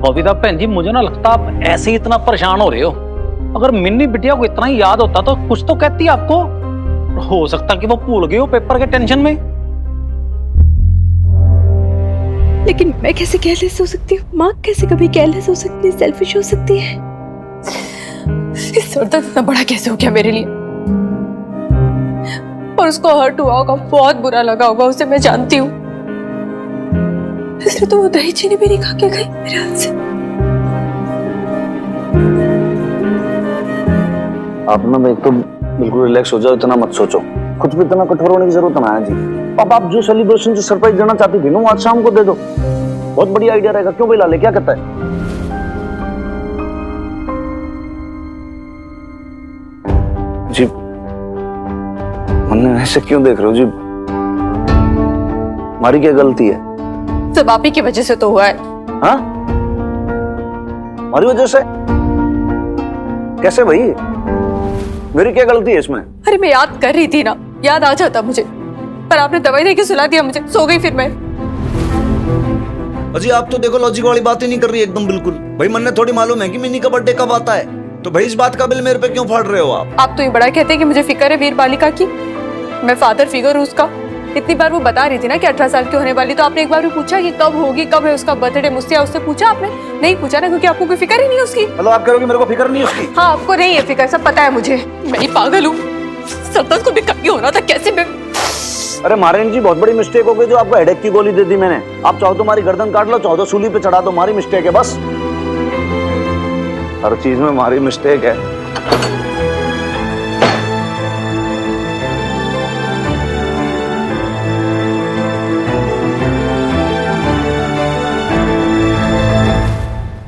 बबीता बहन जी, मुझे ना लगता आप ऐसे ही इतना परेशान हो रहे हो। अगर मिन्नी बिटिया को इतना ही याद होता तो कुछ तो कहती आपको। हो सकता कि वो भूल गई हो पेपर के टेंशन में। लेकिन मैं कैसे केयरलेस हो सकती हूँ? माँ कैसे कभी केयरलेस हो सकती है, सेल्फिश हो सकती है? इस दर्द इतना बड़ा कैसे हो गया मेरे लिए? और उसको हर्ट हुआ होगा, बहुत बुरा लगा होगा उसे, मैं जानती हूँ। इसलिए तो वो दही चीनी भी नहीं खा के गई मेरे हाथ से। आप ना एक तो बिल्कुल रिलैक्स हो जाओ, इतना मत सोचो, कुछ भी इतना कठोर होने की जरूरत ना है जी। अब आप जो सेलिब्रेशन, जो सरप्राइज देना चाहती थी ना, वो आज शाम को दे दो, बहुत बढ़िया आइडिया रहेगा। क्यों भाई लाले, क्या कहता है? जी मन्ने, ऐसे क्यों देख रहे हो जी? हमारी क्या गलती है? सब आप ही की वजह से तो हुआ है। हाँ, हमारी वजह से? कैसे भाई? मेरी क्या गलती है इसमें? अरे मैं याद कर रही थी ना, याद आ जाता मुझे, पर आपने दवाई देके सुला दिया मुझे, सो गई फिर मैं। अजी आप तो देखो लॉजिक वाली बात ही नहीं कर रही एकदम बिल्कुल। भाई मन ने थोड़ी मालूम है कि मिनी का बर्थडे कब आता है, तो भाई इस बात का बिल मेरे पे क्यों फाड़ रहे हो आप? आप तो ये बड़ा कहते हैं कि मुझे फिक्र है वीर बालिका की, मैं फादर फिगर हूँ उसका। इतनी बार वो बता रही थी ना कि 18 साल की होने वाली, तो आपने एक बार भी पूछा कि कब होगी, कब है उसका बर्थडे? मुझसे उससे पूछा आपने? नहीं पूछा ना, क्योंकि आपको कोई फिक्र ही नहीं है उसकी। मतलब आप कह रहे हो कि मेरे को फिक्र नहीं है उसकी? हाँ, आपको नहीं है फिक्र, सब पता है मुझे। मैं ही पागल हूँ, सरदर्द को भी कभी होना था कैसे मैं। अरे मारेन जी, बहुत बड़ी मिस्टेक हो गई जो आपको हेडेक की गोली दे दी मैंने। आप चाहो तो हमारी गर्दन काट लो, चाहो तो सूली पे चढ़ा दो, हमारी मिस्टेक है बस। हर चीज में हमारी मिस्टेक है।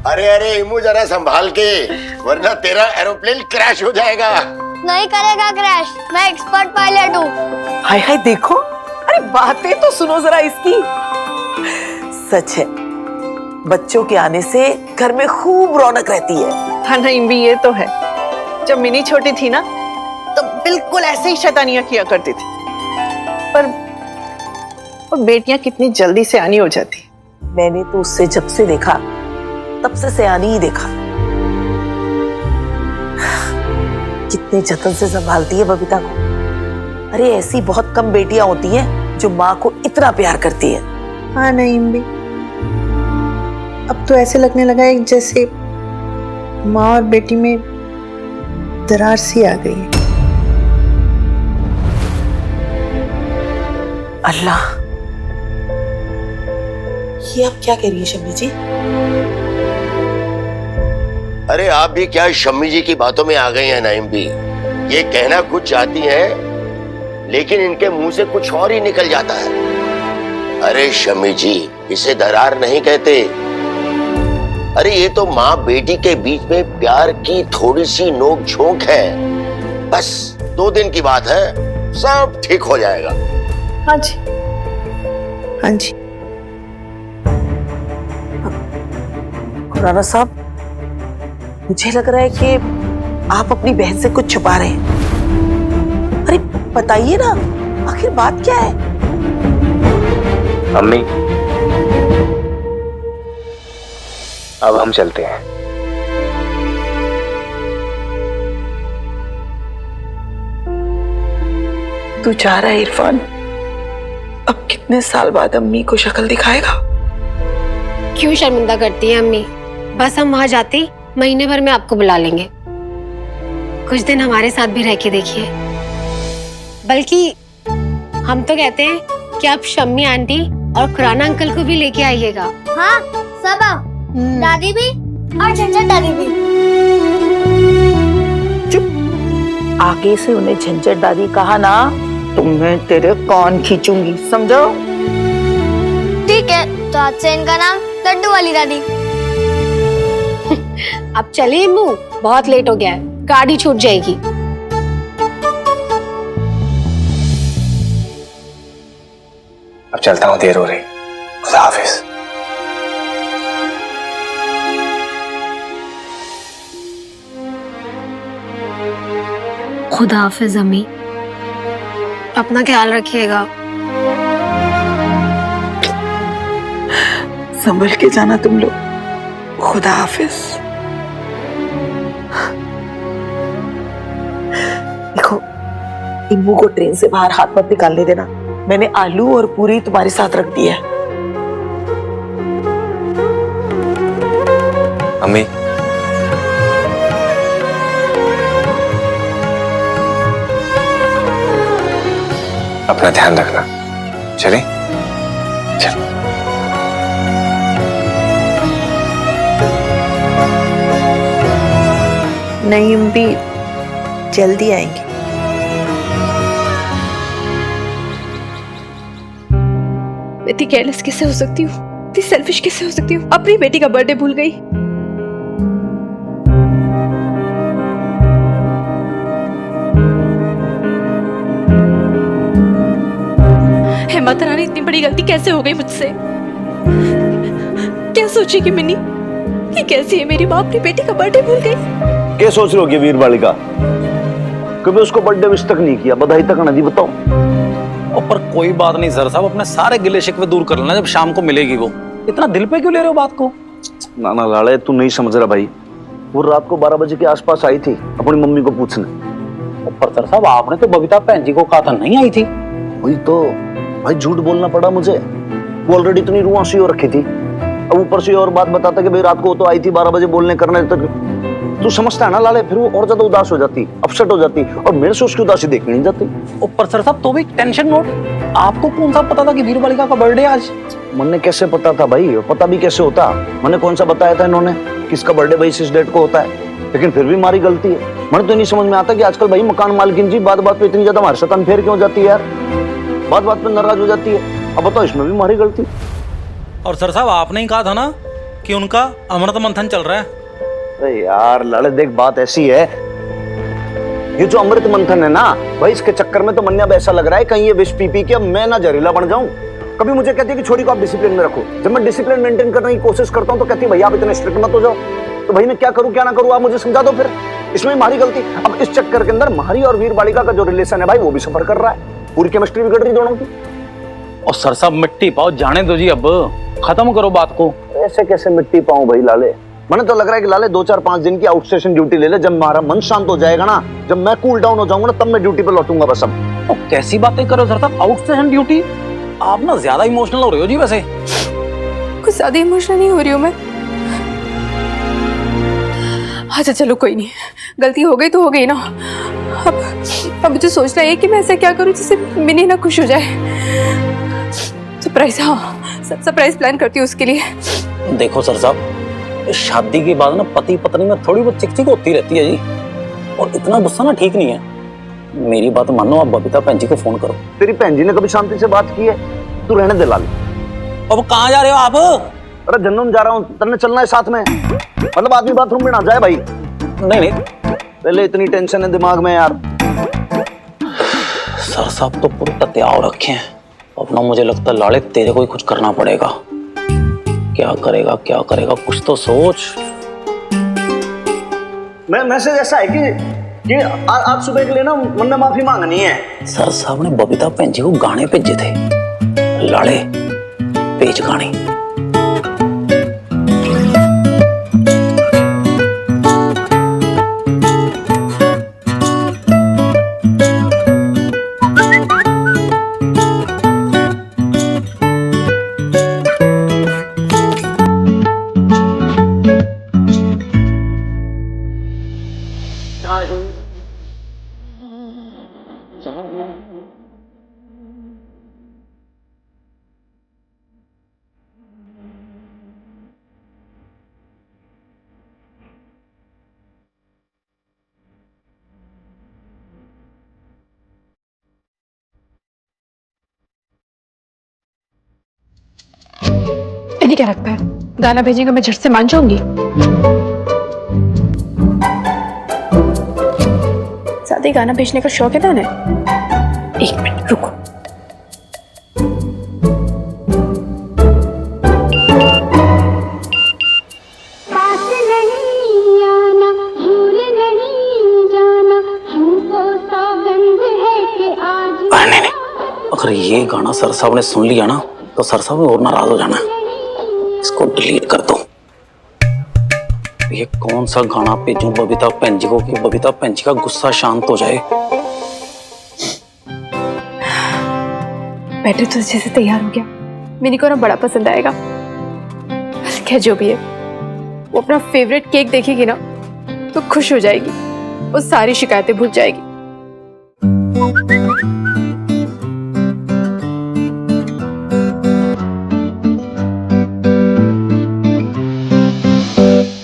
अरे अरे इमू, जरा संभाल के, वरना तेरा एरोप्लेन क्रैश हो जाएगा। नहीं करेगा क्रैश, मैं एक्सपर्ट पायलट हूँ। हाय हाय देखो, अरे बातें तो सुनो जरा इसकी। सच है, बच्चों के आने से घर में खूब रौनक रहती है। हाँ नहीं भी ये तो है, जब मिनी छोटी थी ना तो बिल्कुल ऐसे ही शैतानियां किया करती थी, पर बेटियां कितनी जल्दी से आनी हो जाती। मैंने तो उससे जब से देखा तब से सयानी ही देखा। कितने जतन से संभालती है बबीता को। अरे ऐसी बहुत कम बेटियां होती हैं जो माँ को इतना प्यार करती है। हाँ नहीं भी, अब तो ऐसे लगने लगा है जैसे माँ और बेटी में दरार सी आ गई है। अल्लाह, ये आप क्या कह रही है शम्मी जी? अरे आप भी क्या शम्मी जी की बातों में आ गई हैं नाइम भी। ये कहना कुछ चाहती हैं, लेकिन इनके मुंह से कुछ और ही निकल जाता है। अरे शम्मी जी, इसे दरार नहीं कहते। अरे ये तो माँ बेटी के बीच में प्यार की थोड़ी सी नोक झोंक है, बस 2 दिन की बात है, सब ठीक हो जाएगा। हाँ जी, हाँ जी। खुराना साहब, मुझे लग रहा है कि आप अपनी बहन से कुछ छुपा रहे हैं। अरे बताइए ना, आखिर बात क्या है? अम्मी, अब हम चलते हैं। तू चाह रहा है इरफान, अब कितने साल बाद अम्मी को शक्ल दिखाएगा? क्यों शर्मिंदा करती है अम्मी? बस हम वहाँ जाते महीने भर में आपको बुला लेंगे। कुछ दिन हमारे साथ भी रह के देखिए। बल्कि हम तो कहते हैं कि आप शम्मी आंटी और खुराना अंकल को भी लेके आइएगा। हाँ सब आओ, दादी भी और झंझट दादी भी। चुप, आगे से उन्हें झंझट दादी कहा ना तो मैं तेरे कान खींचूंगी, समझो? ठीक है, तो आज से इनका नाम लड्डू वाली दादी। अब चलिए अम्मू, बहुत लेट हो गया है, गाड़ी छूट जाएगी। अब चलता हूँ, देर हो रही। खुदा हाफिज। खुदा हाफिज अम्मी, अपना ख्याल रखिएगा। संभल के जाना तुम लोग। खुदा हाफिज। देखो, इम्मू को ट्रेन से बाहर हाथ मत निकालने देना। मैंने आलू और पूरी तुम्हारे साथ रख दी है। अम्मी, अपना ध्यान रखना। चले? चल। नईम भी जल्दी आएंगे। मैं इतनी केयरलेस कैसे हो सकती हूँ, इतनी सेल्फिश कैसे हो सकती हूँ? अपनी बेटी का बर्थडे भूल गई। हे माता रानी, इतनी बड़ी गलती कैसे हो गई मुझसे? क्या सोचेगी मिन्नी? ये कैसी है मेरी माँ, अपनी बेटी का बर्थडे भूल गई? क्या सोच रहे हो कि वीर बालिका? कभी उसको बर्थडे विश तक नहीं किया, बधाई तक नहीं, बताओ। पर कोई बात नहीं सर साहब, अपने सारे गिले शिकवे दूर कर लेना जब शाम को मिलेगी वो। इतना दिल पे क्यों ले रहे हो बात को? ना ना लाले, तू नहीं समझ रहा भाई। वो रात को 12 बजे के आसपास आई थी अपनी मम्मी को पूछने। पर सर साहब, आपने तो बबीता बहन जी को कहा था नहीं आई थी। वही तो भाई, झूठ बोलना पड़ा मुझे। वो ऑलरेडी इतनी रुआंसी हो रखी थी, अब ऊपर से और बात बताता कि भाई रात को तो आई थी 12 बजे बोलने करने तक। तू समझता है ना लाले, फिर वो और ज्यादा उदास हो जाती, अपसेट हो जाती, और मेरे से उसकी उदासी देखनी नहीं जाती। ऊपर सर साहब तो भी टेंशन नोट। आपको कौन सा पता था कि वीर बालिका का बर्थडे आज? मैंने कैसे पता था भाई? पता भी कैसे होता? मैंने कौन सा बताया था इन्होंने किसका बर्थडे भाई इस डेट को होता है? लेकिन फिर भी हमारी गलती है। मैंने तो नहीं समझ में आता कि आजकल भाई मकान मालकिन जी बात बात पे इतनी ज्यादा हमारे साथ अनफेयर क्यों जाती है यार? बात बात पे नाराज हो जाती है। अब बताओ, इसमें भी हमारी गलती। और सर साहब, आपने ही कहा था ना कि उनका अमृत मंथन चल रहा है। अरे यार लड़े, देख बात ऐसी है, ये जो अमृत मंथन है ना भाई, इसके चक्कर में तो मन्या ऐसा लग रहा है कहीं ये विष पी पी के मैं ना जहरीला बन जाऊं। कभी मुझे कहती है कि छोरी को आप डिसिप्लिन में रखो, जब मैं डिसिप्लिन मेंटेन करने की कोशिश करता हूं तो कहती है भैया आप इतने स्ट्रिक्ट मत हो जाओ। तो भाई मैं क्या करूं क्या ना करूं, आप मुझे समझा दो फिर। इसमें हमारी गलती। अब इस चक्कर के अंदर माही और वीर बालिका का जो रिलेशन है भाई, वो भी सफर कर रहा है। पूरी केमिस्ट्री बिगड़ रही दोनों की। और सर साहब, मिट्टी पाओ, जाने दो जी, अब खत्म करो बात को। ऐसे कैसे मिट्टी पाऊं भाई लाले? मैंने तो लग रहा है कि लाले 2-4-5 दिन की आउट स्टेशन ड्यूटी ले ले। जब हमारा मन शांत हो जाएगा ना, जब मैं कूल डाउन हो जाऊंगा ना, तब मैं ड्यूटी पे लौटूंगा बस। अब तो कैसी बातें करो सर साहब, आउट स्टेशन ड्यूटी? आप ना ज्यादा इमोशनल हो रहे हो जी। वैसे कुछ ज्यादा इमोशनल नहीं हो रही हूँ मैं। अच्छा चलो कोई नहीं, गलती हो गई तो हो गई ना। अब मुझे सोचना है कि मैं ऐसा क्या करूँ जिससे मिनी ना खुश हो जाए। सरप्राइज, हाँ सरप्राइज प्लान करती हूँ उसके लिए। देखो सर साहब, शादी के बाद ना पति पत्नी में थोड़ी बहुत चिक होती रहती है जी, और इतना गुस्सा ना ठीक नहीं है। मेरी बात मानो, आप बबीता बहन जी को फोन करो। तेरी बहन जी ने कभी शांति से बात की है? तू रहने दे लाले। अब कहाँ जा रहे हो आप? अरे जन्नत जा रहा हूँ, तेने चलना है साथ में? मतलब आदमी बाथरूम में ना जाए भाई। नहीं नहीं, पहले इतनी टेंशन है दिमाग में यार। सर साहब तो पूरे तत्याव रखे हैं। अब ना मुझे लगता है लाले तेरे को ही कुछ करना पड़ेगा। क्या करेगा क्या करेगा, कुछ तो सोच। मैसेज ऐसा है कि आज सुबह के लिए ना मन माफी मांगनी है। सर साहब ने बबीता बहन जी को गाने भेजे थे। लाले भेज गाने। इन्हें क्या लगता है गाना भेजेंगे मैं झट से मान जाऊंगी? ज्यादा ही गाना भेजने का शौक है ना इन्हें। एक मिनट रुको। अगर ये गाना सर साहब ने सुन लिया ना, तो सर साहब ने और नाराज हो जाना है। इसको डिलीट कर दो। ये कौन सा गाना भेजूं बबीता भैन जी को कि बबीता भैन जी का गुस्सा शांत हो जाए। बैटर तो अच्छे से तैयार हो गया, मिनी को ना बड़ा पसंद आएगा। क्या जो भी है, वो अपना फेवरेट केक देखेगी ना तो खुश हो जाएगी, वो सारी शिकायतें भूल जाएगी।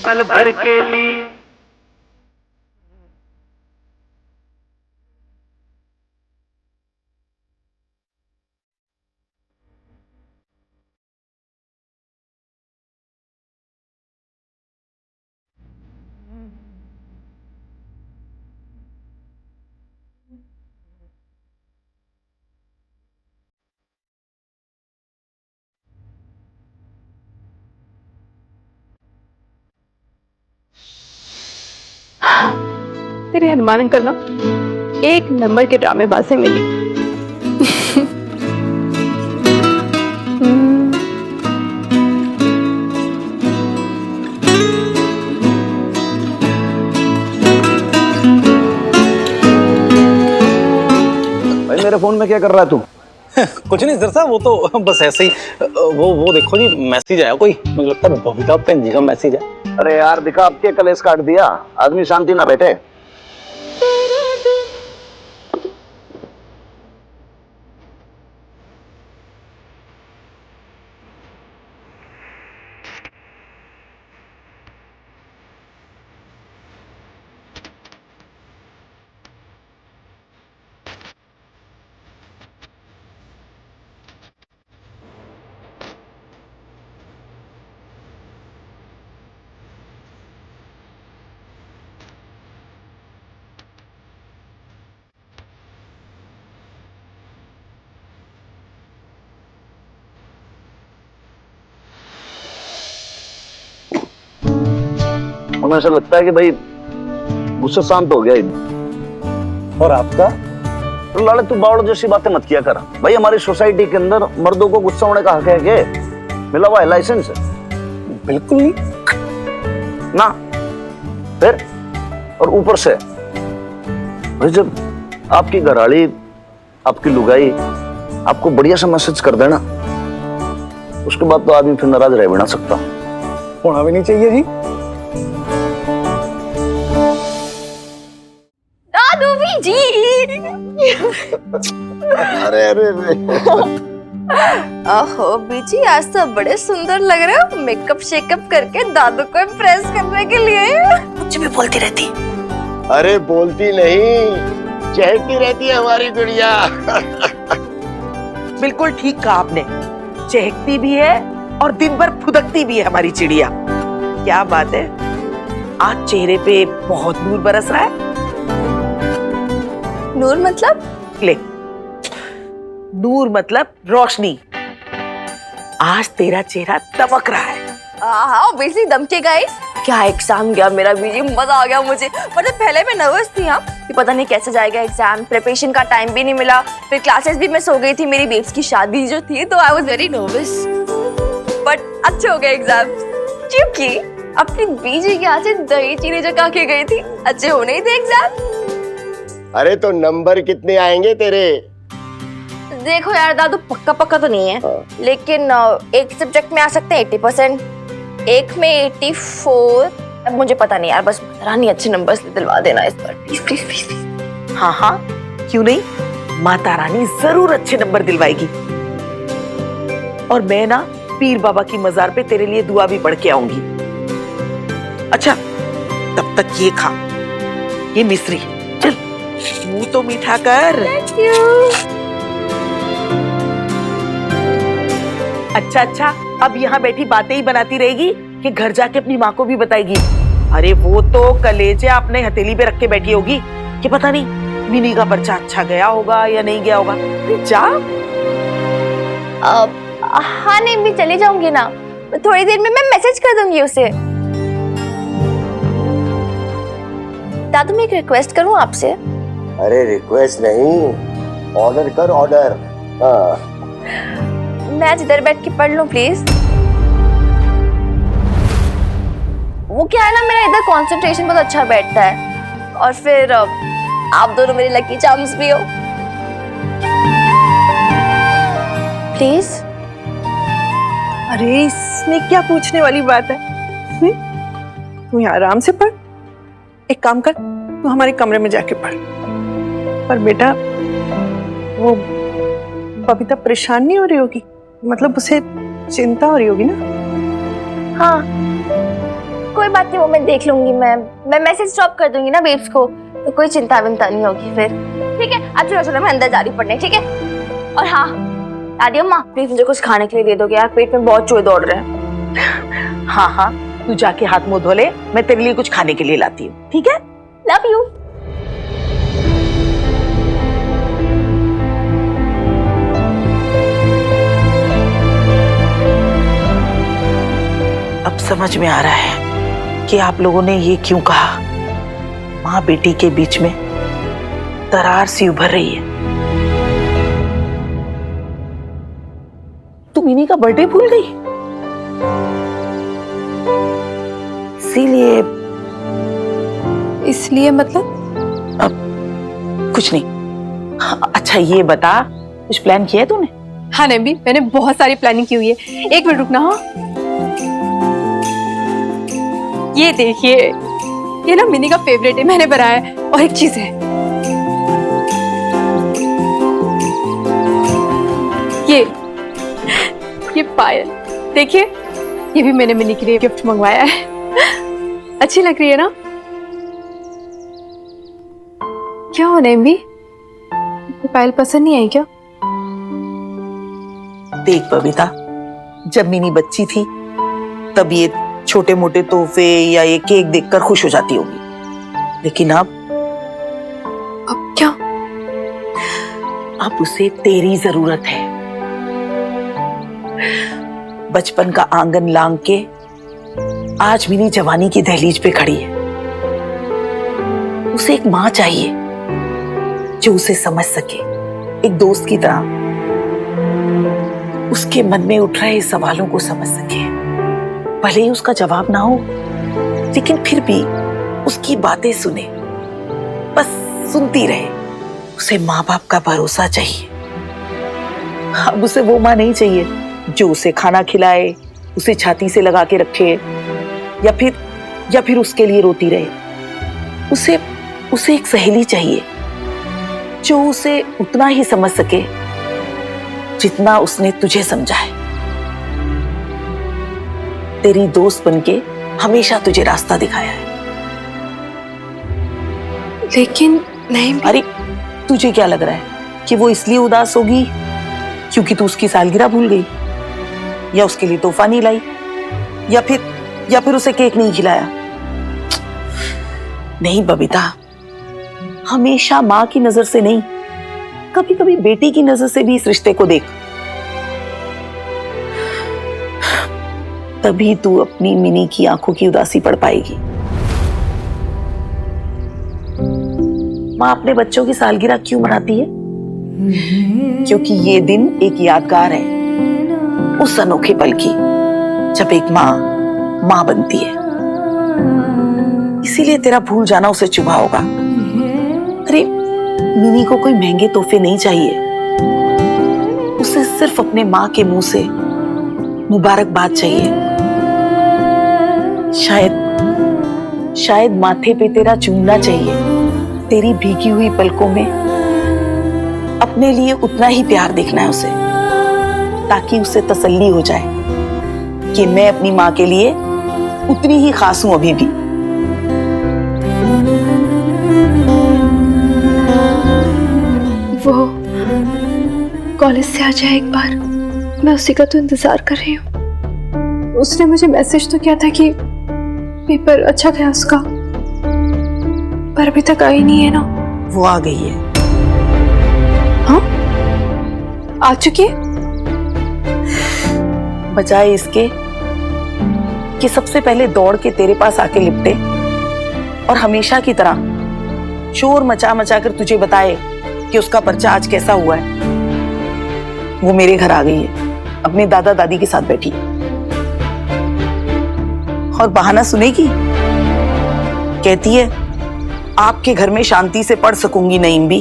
पल भर के लिए तेरे हनुमान अंकल ना एक नंबर के ड्रामेबाज से मिली। भाई मेरे फोन में क्या कर रहा है तू? कुछ नहीं सर साहब, वो तो बस ऐसे ही। वो देखो जी, मैसेज आया कोई, मुझे लगता है बबीता भैन जी का मैसेज है। अरे यार दिखा, अब के कलेश काट दिया, आदमी शांति ना बैठे। हमें ऐसा लगता है कि भाई गुस्सा शांत हो गया ही। और आपका? तो लाले तू बावड़ जैसी बातें मत किया कर भाई। हमारी सोसाइटी के अंदर मर्दों को गुस्सा होने का हक है क्या? मिला हुआ है लाइसेंस है? बिल्कुल नहीं ना। फिर और ऊपर से भाई जब आपकी घरवाली, आपकी लुगाई आपको बढ़िया सा मैसेज कर देना, उसके बाद तो आदमी फिर नाराज रह भी ना सकता। होना भी नहीं चाहिए जी। जी अरे अरे ओहो बीजी, आज तो बड़े सुंदर लग रहे हो, मेकअप शेकअप करके दादू को इम्प्रेस करने के लिए। कुछ भी बोलती रहती। अरे बोलती नहीं, चहकती रहती है हमारी गुड़िया। बिल्कुल ठीक कहा आपने, चहकती भी है और दिन भर फुदकती भी है हमारी चिड़िया। क्या बात है, आज चेहरे पे बहुत नूर बरस रहा है। नूर मतलब? ले, नूर मतलब रोशनी। आज तेरा चेहरा दमक रहा है। हाँ ऑब्वियसली दमकेगा ही। क्या एग्जाम गया मेरा बीजी, मजा आ गया मुझे। मतलब पहले मैं नर्वस थी कि पता नहीं कैसे जाएगा एग्जाम, प्रिपरेशन का टाइम भी नहीं मिला, फिर क्लासेस भी मिस हो गई थी, मेरी बेब्स की शादी जो थी, तो I was very nervous. But अच्छे हो गए एग्जाम, क्योंकि अपनी बीजी के हाथ से दही चीनी जो खा के गई थी, अच्छे होने ही थे एग्जाम। अरे तो नंबर कितने आएंगे तेरे? देखो यार दादू, पक्का पक्का तो नहीं है, लेकिन एक सब्जेक्ट में आ सकते हैं 80%, एक में 84। अब मुझे पता नहीं यार, बस रानी अच्छे नंबर दिलवा देना इस बार, प्लीज प्लीज प्लीज। हाँ हाँ क्यों नहीं, माता रानी जरूर अच्छे नंबर दिलवाएगी। और मैं ना पीर बाबा की मजार पे तेरे लिए दुआ भी पढ़ के आऊंगी। अच्छा तब तक ये खा, ये मिश्री, चल मुंह तो मीठा कर। Thank you. अच्छा, अब यहाँ बैठी बातें ही बनाती रहेगी कि घर जाके अपनी माँ को भी बताएगी? अरे वो तो कलेजे अपने हथेली पे रख के बैठी होगी कि पता नहीं मिनी का पर्चा अच्छा गया होगा या नहीं गया होगा। जा। हाँ नहीं, मैं चली जाऊंगी ना, थोड़ी देर में मैं मैसेज कर दूंगी उसे। दादू मैं एक रिक्वेस्ट करूं आपसे? अरे रिक्वेस्ट नहीं, ऑर्डर कर, ऑर्डर। मैं आज इधर बैठ के पढ़ लूं प्लीज? वो क्या है ना, मेरा इधर कंसंट्रेशन बहुत अच्छा बैठता है, और फिर आप दोनों मेरे लकी चार्म्स भी हो। प्लीज। अरे इसमें क्या पूछने वाली बात है? तू यहाँ आराम से पढ़। एक काम कर, तू हमारे कमरे में जाके पढ़। पर बेटा वो बबीता परेशान नहीं हो रही होगी? मतलब उसे चिंता हो रही होगी ना? हाँ कोई बात नहीं, वो मैं देख लूंगी। मैं मैसेज ड्रॉप कर दूंगी ना बेब्स को, तो कोई चिंता विंता नहीं होगी फिर। ठीक है, अब चलो चलो मैं अंदर जा रही पढ़ने। ठीक है, और हाँ दादी अम्मा प्लीज मुझे कुछ खाने के लिए दे दोगे यार, पेट में बहुत चूहे दौड़ रहे हैं। हाँ हाँ, तू जाके हाथ मुंह धो ले, मैं तेरे लिए कुछ खाने के लिए लाती हूँ। ठीक है? Love you. अब समझ में आ रहा है कि आप लोगों ने ये क्यों कहा। माँ बेटी के बीच में दरार सी उभर रही है। तू मिनी का बर्थडे भूल गई, इसलिए मतलब? अब कुछ नहीं। हाँ, अच्छा ये बता, कुछ प्लान किया है तूने? हाँ नैम्बी, मैंने बहुत सारी प्लानिंग की हुई है। एक मिनट रुकना। हाँ ये देखिए, ये ना मिनी का फेवरेट है, मैंने बनाया है। और एक चीज है, ये पायल देखिए, ये भी मैंने मिनी के लिए गिफ्ट मंगवाया है। अच्छी लग रही है ना? क्या हो नैम्बी, पायल पसंद नहीं आई क्या? देख बबीता, जब मिनी बच्ची थी तब ये छोटे मोटे तोहफे या ये केक देखकर खुश हो जाती होगी, लेकिन अब क्या? अब उसे तेरी जरूरत है। बचपन का आंगन लांग के आज मिनी जवानी की दहलीज पे खड़ी है। उसे एक माँ चाहिए जो उसे समझ सके, एक दोस्त की तरह उसके मन में उठ रहे सवालों को समझ सके। भले ही उसका जवाब ना हो, लेकिन फिर भी उसकी बातें सुने, बस सुनती रहे। उसे माँ बाप का भरोसा चाहिए। अब उसे वो माँ नहीं चाहिए जो उसे खाना खिलाए, उसे छाती से लगा के रखे, या फिर उसके लिए रोती रहे। उसे एक सहेली चाहिए जो उसे उतना ही समझ सके जितना उसने तुझे समझा है। तेरी दोस्त बनके हमेशा तुझे रास्ता दिखाया है। लेकिन नहीं। अरे तुझे क्या लग रहा है कि वो इसलिए उदास होगी क्योंकि तू उसकी सालगिरह भूल गई, या उसके लिए तोहफा नहीं लाई, या फिर उसे केक नहीं खिलाया? नहीं बबीता, हमेशा माँ की नजर से नहीं, कभी कभी बेटी की नजर से भी इस रिश्ते को देख। तभी तू अपनी मिनी की आंखों की उदासी पढ़ पाएगी। माँ अपने बच्चों की सालगिरह क्यों मनाती है? क्योंकि ये दिन एक यादगार है उस अनोखे पल की जब एक माँ बनती है। इसीलिए तेरा भूल जाना उसे चुभा होगा। अरे मिनी को कोई महंगे तोहफे नहीं चाहिए, उसे सिर्फ अपने माँ के मुंह से मुबारकबाद चाहिए। शायद माथे पे तेरा चूमना चाहिए, तेरी भीगी हुई पलकों में अपने लिए उतना ही प्यार देखना है उसे, ताकि उसे तसल्ली हो जाए कि मैं अपनी माँ के लिए उतनी ही खास हूं अभी भी। वो कॉलेज से आ जाए एक बार, मैं उसी का तो इंतजार कर रही हूँ। उसने मुझे मैसेज तो किया था कि पेपर अच्छा गया उसका, पर अभी तक आई नहीं है ना। वो आ गई है। हाँ आ चुकी है? बजाय इसके कि सबसे पहले दौड़ के तेरे पास आके लिपटे और हमेशा की तरह शोर मचा मचा कर तुझे बताए कि उसका पर्चा आज कैसा हुआ है, वो मेरे घर आ गई है, अपने दादा दादी के साथ बैठी है और बहाना सुनेगी कहती है आपके घर में शांति से पढ़ सकूंगी नईम भी।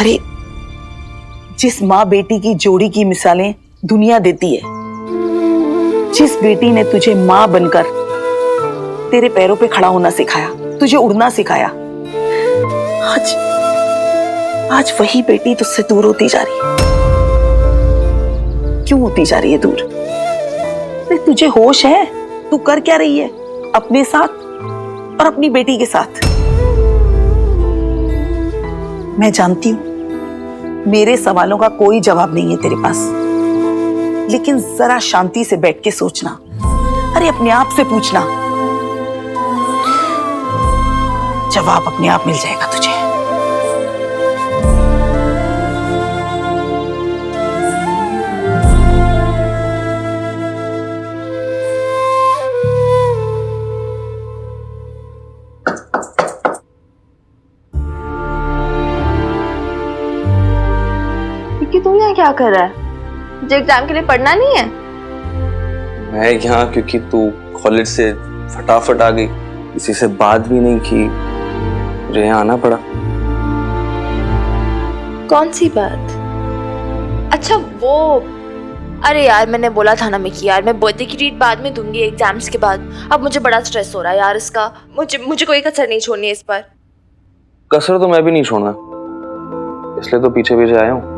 अरे जिस माँ बेटी की जोड़ी की मिसालें दुनिया देती है, जिस बेटी ने तुझे माँ बनकर तेरे पैरों पे खड़ा होना सिखाया, तुझे उड़ना सिखाया, आज वही बेटी तुझसे दूर होती जा रही है। क्यों होती जा रही है दूर? अरे तुझे होश है? तू कर क्या रही है अपने साथ और अपनी बेटी के साथ? मैं जानती हूं मेरे सवालों का कोई जवाब नहीं है तेरे पास, लेकिन जरा शांति से बैठ के सोचना। अरे अपने आप से पूछना, जवाब अपने आप मिल जाएगा तुझे। कि तू यहाँ क्या कर रहा है? तुझे एग्जाम के लिए पढ़ना नहीं है? मैं यहाँ क्योंकि तू कॉलेज से फटाफट आ गई, किसी से बात भी नहीं की, मुझे यहाँ आना पड़ा। कौन सी बात? अच्छा वो, अरे यार मैंने बोला था ना मैं कि यार मैं बर्थडे की ट्रीट बाद में दूंगी एग्जाम्स के बाद। अब मुझे बड़ा स्ट्रेस हो रहा है यार इसका। मुझे कोई कसर नहीं छोड़नी है इस पर। कसर तो मैं भी नहीं छोड़ना, इसलिए तो पीछे पीछे आया हूँ।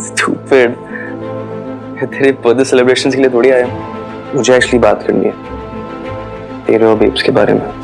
Stupid. तेरे बर्थडे सेलिब्रेशन के लिए थोड़ी आया हूँ, मुझे एक्चुअली बात करनी है तेरे और बेब्स के बारे में।